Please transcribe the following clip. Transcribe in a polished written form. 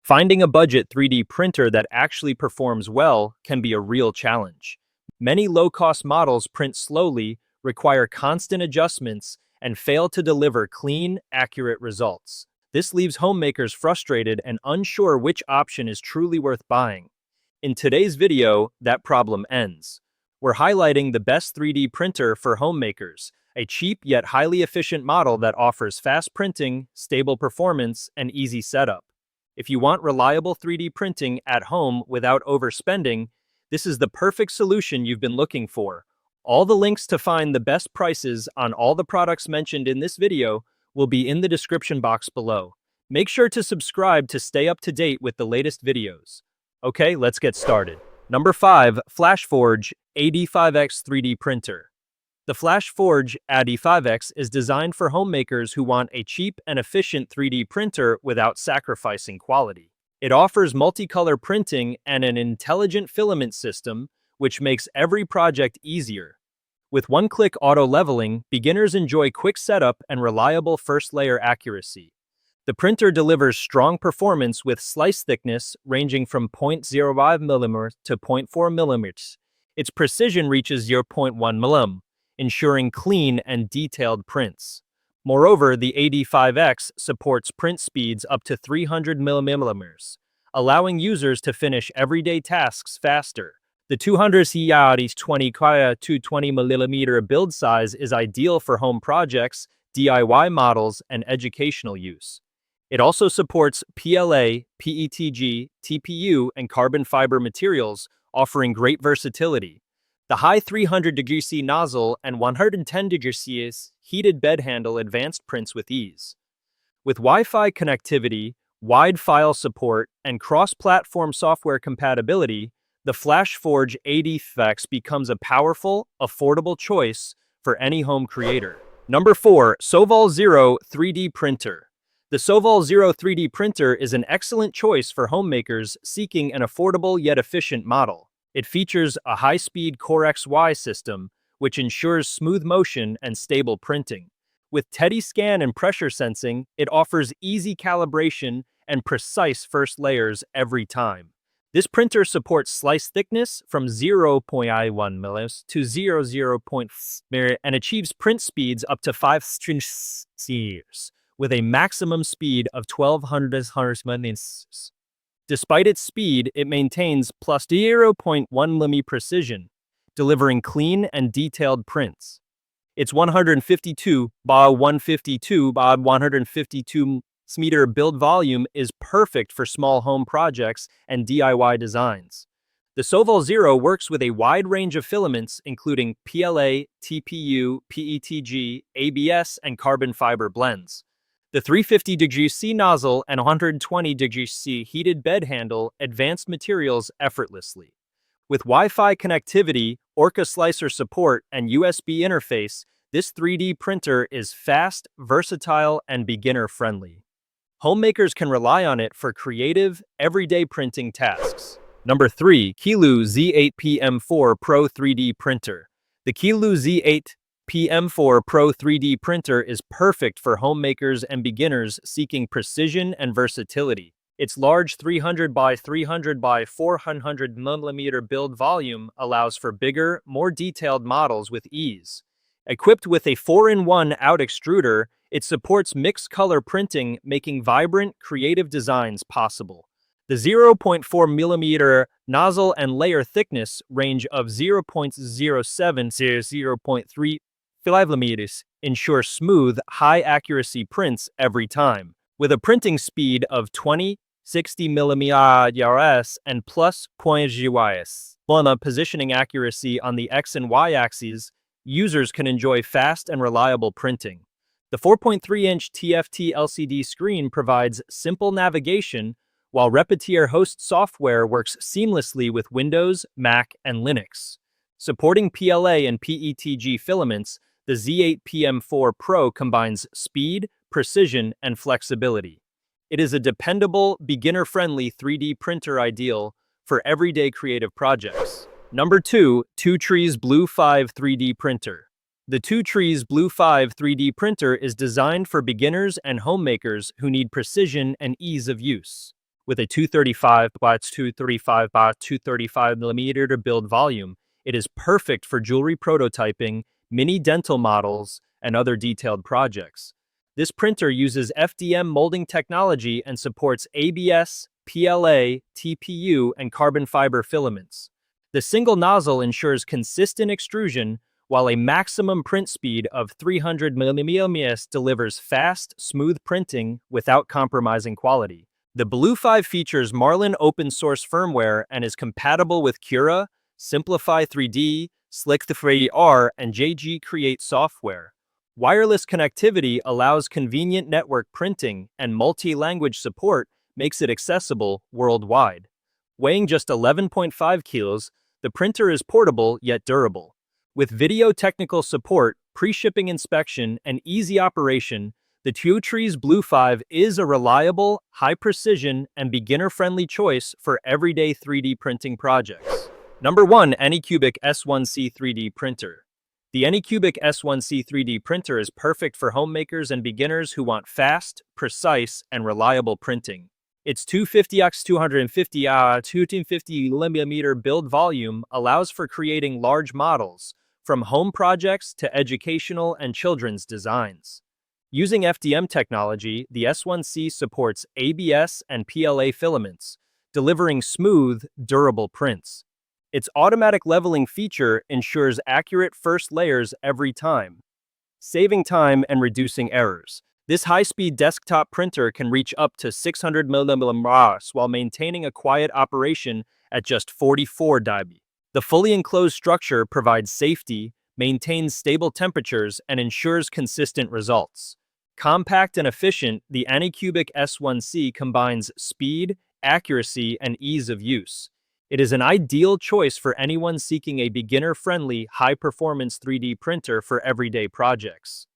Finding a budget 3D printer that actually performs well can be a real challenge. Many low-cost models print slowly, require constant adjustments, and fail to deliver clean, accurate results. This leaves homemakers frustrated and unsure which option is truly worth buying. In today's video, that problem ends. We're highlighting the best 3D printer for homemakers, a cheap yet highly efficient model that offers fast printing, stable performance, and easy setup. If you want reliable 3D printing at home without overspending, this is the perfect solution you've been looking for. All the links to find the best prices on all the products mentioned in this video will be in the description box below. Make sure to subscribe to stay up to date with the latest videos. Okay, let's get started. Number 5. FLASHFORGE AD5X 3D Printer. The FLASHFORGE AD5X is designed for homemakers who want a cheap and efficient 3D printer without sacrificing quality. It offers multicolor printing and an intelligent filament system, which makes every project easier. With one-click auto-leveling, beginners enjoy quick setup and reliable first-layer accuracy. The printer delivers strong performance with slice thickness ranging from 0.05 mm to 0.4 mm. Its precision reaches 0.1 mm, ensuring clean and detailed prints. Moreover, the AD5X supports print speeds up to 300 mm, allowing users to finish everyday tasks faster. The 220 mm build size is ideal for home projects, DIY models, and educational use. It also supports PLA, PETG, TPU, and carbon fiber materials, offering great versatility. The high 300°C nozzle and 110°C heated bed handle advanced prints with ease. With Wi-Fi connectivity, wide file support, and cross-platform software compatibility, the FLASHFORGE AD5X becomes a powerful, affordable choice for any home creator. Number 4. Sovol Zero 3D Printer. The Sovol Zero 3D printer is an excellent choice for homemakers seeking an affordable yet efficient model. It features a high-speed Core XY system, which ensures smooth motion and stable printing. With TEDdy scan and pressure sensing, it offers easy calibration and precise first layers every time. This printer supports slice thickness from 0.1 mm to 0.0 mm and achieves print speeds up to 5 cms, with a maximum speed of 1200 mm. Despite its speed, it maintains plus 0.1 mm precision, delivering clean and detailed prints. Its 152 by 152 by 152 meter build volume is perfect for small home projects and DIY designs. The Sovol Zero works with a wide range of filaments including PLA, TPU, PETG, ABS, and carbon fiber blends. The 350°C nozzle and 120°C heated bed handle advanced materials effortlessly. With Wi-Fi connectivity, Orca slicer support, and USB interface, this 3D printer is fast, versatile, and beginner-friendly. Homemakers can rely on it for creative, everyday printing tasks. Number 3. Qiilu Z8 PM4 Pro 3D Printer. The Qiilu Z8 PM4 Pro 3D printer is perfect for homemakers and beginners seeking precision and versatility. Its large 300 by 300 by 400 mm build volume allows for bigger, more detailed models with ease. Equipped with a 4-in-1 out extruder, it supports mixed color printing, making vibrant, creative designs possible. The 0.4 mm nozzle and layer thickness range of 0.07 to 0.3 mm ensure smooth, high-accuracy prints every time. With a printing speed of 20, 60 mm and plus 0.0 positioning accuracy on the X and Y axes, users can enjoy fast and reliable printing. The 4.3-inch TFT LCD screen provides simple navigation, while Repetier host software works seamlessly with Windows, Mac, and Linux. Supporting PLA and PETG filaments, the Z8 PM4 Pro combines speed, precision, and flexibility. It is a dependable, beginner-friendly 3D printer ideal for everyday creative projects. Number 2. TWOTREES Blue 5 3D Printer. The TWOTREES Blue 5 3D printer is designed for beginners and homemakers who need precision and ease of use. With a 235 by 235 by 235 millimeter build volume, it is perfect for jewelry prototyping, mini dental models, and other detailed projects. This printer uses FDM molding technology and supports ABS, PLA, TPU, and carbon fiber filaments. The single nozzle ensures consistent extrusion, while a maximum print speed of 300 mm delivers fast, smooth printing without compromising quality. The Blue 5 features Marlin open-source firmware and is compatible with Cura, Simplify 3D, Slick 3R, and JG Create software. Wireless connectivity allows convenient network printing, and multi-language support makes it accessible worldwide. Weighing just 11.5 kilos, the printer is portable yet durable. With video technical support, pre-shipping inspection, and easy operation, the TWOTREES Blue 5 is a reliable, high-precision, and beginner-friendly choice for everyday 3D printing projects. Number 1. Anycubic S1C 3D Printer. The Anycubic S1C 3D printer is perfect for homemakers and beginners who want fast, precise, and reliable printing. Its 250x250 250mm build volume allows for creating large models, from home projects to educational and children's designs. Using FDM technology, the S1C supports ABS and PLA filaments, delivering smooth, durable prints. Its automatic leveling feature ensures accurate first layers every time, saving time and reducing errors. This high-speed desktop printer can reach up to 600 mm while maintaining a quiet operation at just 44 dB. The fully enclosed structure provides safety, maintains stable temperatures, and ensures consistent results. Compact and efficient, the Anycubic S1C combines speed, accuracy, and ease of use. It is an ideal choice for anyone seeking a beginner-friendly, high-performance 3D printer for everyday projects.